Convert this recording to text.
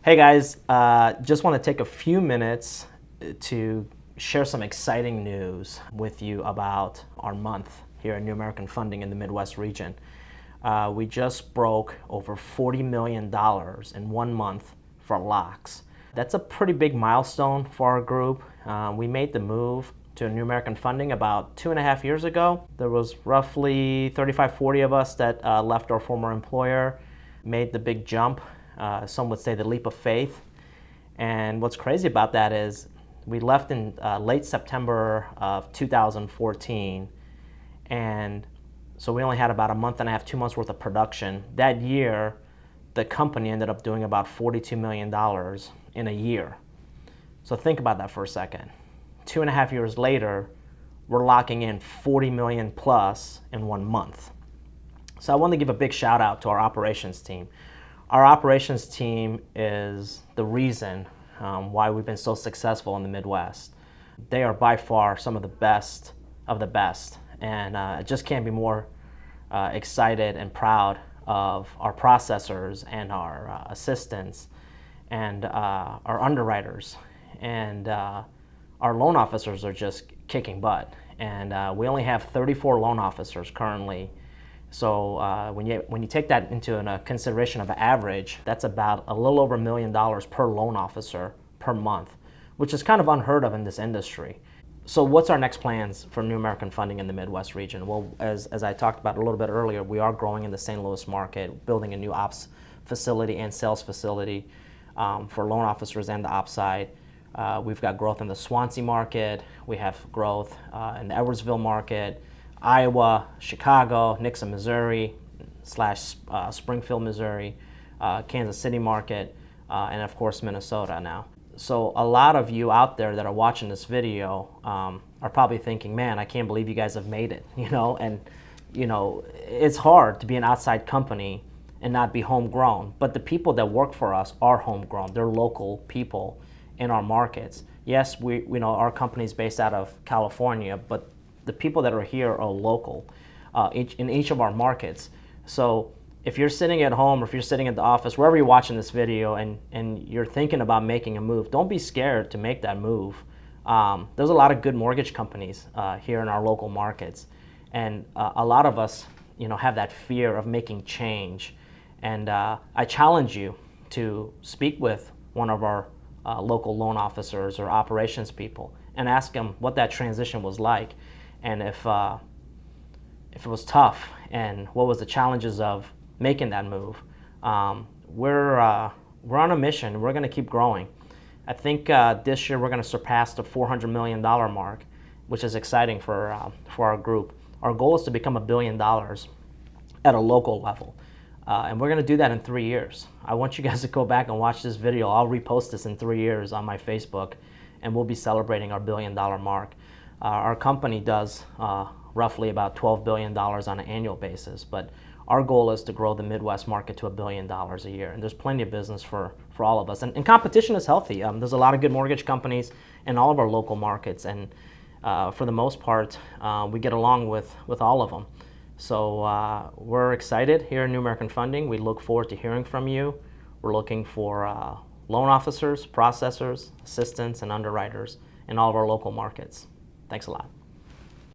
Hey guys, just want to take a few minutes to share some exciting news with you about our month here at New American Funding in the Midwest region. We just broke over $40 million in 1 month for locks. That's a pretty big milestone for our group. We made the move to New American Funding about 2.5 years ago. There was roughly 35, 40 of us that left our former employer, made the big jump. Some would say the leap of faith. And what's crazy about that is we left in late September of 2014. And so we only had about a month and a half, 2 months worth of production. That year, the company ended up doing about $42 million in a year. So think about that for a second. 2.5 years later, we're locking in 40 million plus in 1 month. So I want to give a big shout out to our operations team. Our operations team is the reason why we've been so successful in the Midwest. They are by far some of the best, and I just can't be more excited and proud of our processors and our assistants and our underwriters, and our loan officers are just kicking butt. And we only have 34 loan officers currently. So when you take that into a consideration of an average, that's about a little over $1 million per loan officer per month, which is kind of unheard of in this industry. So what's our next plans for New American Funding in the Midwest region? Well, as I talked about a little bit earlier, we are growing in the St. Louis market, building a new ops facility and sales facility for loan officers and the ops side. We've got growth in the Swansea market. We have growth in the Edwardsville market, Iowa, Chicago, Nixa, Missouri, / Springfield, Missouri, Kansas City market, and of course Minnesota now. So a lot of you out there that are watching this video are probably thinking, man, I can't believe you guys have made it, and it's hard to be an outside company and not be homegrown. But the people that work for us are homegrown. They're local people in our markets. Yes, our company is based out of California, but the people that are here are local in each of our markets. So if you're sitting at home or if you're sitting at the office, wherever you're watching this video and you're thinking about making a move, don't be scared to make that move. There's a lot of good mortgage companies here in our local markets. And a lot of us have that fear of making change. And I challenge you to speak with one of our local loan officers or operations people and ask them what that transition was like. And if it was tough, and what was the challenges of making that move. We're on a mission. We're going to keep growing. I think this year we're going to surpass the $400 million mark, which is exciting for our group. Our goal is to become $1 billion at a local level, and we're going to do that in 3 years. I want you guys to go back and watch this video. I'll repost this in 3 years on my Facebook, and we'll be celebrating our $1 billion mark. Our company does roughly about $12 billion on an annual basis, but our goal is to grow the Midwest market to $1 billion a year, and there's plenty of business for all of us. And competition is healthy. There's a lot of good mortgage companies in all of our local markets, and for the most part, we get along with all of them. So we're excited here in New American Funding. We look forward to hearing from you. We're looking for loan officers, processors, assistants, and underwriters in all of our local markets. Thanks a lot.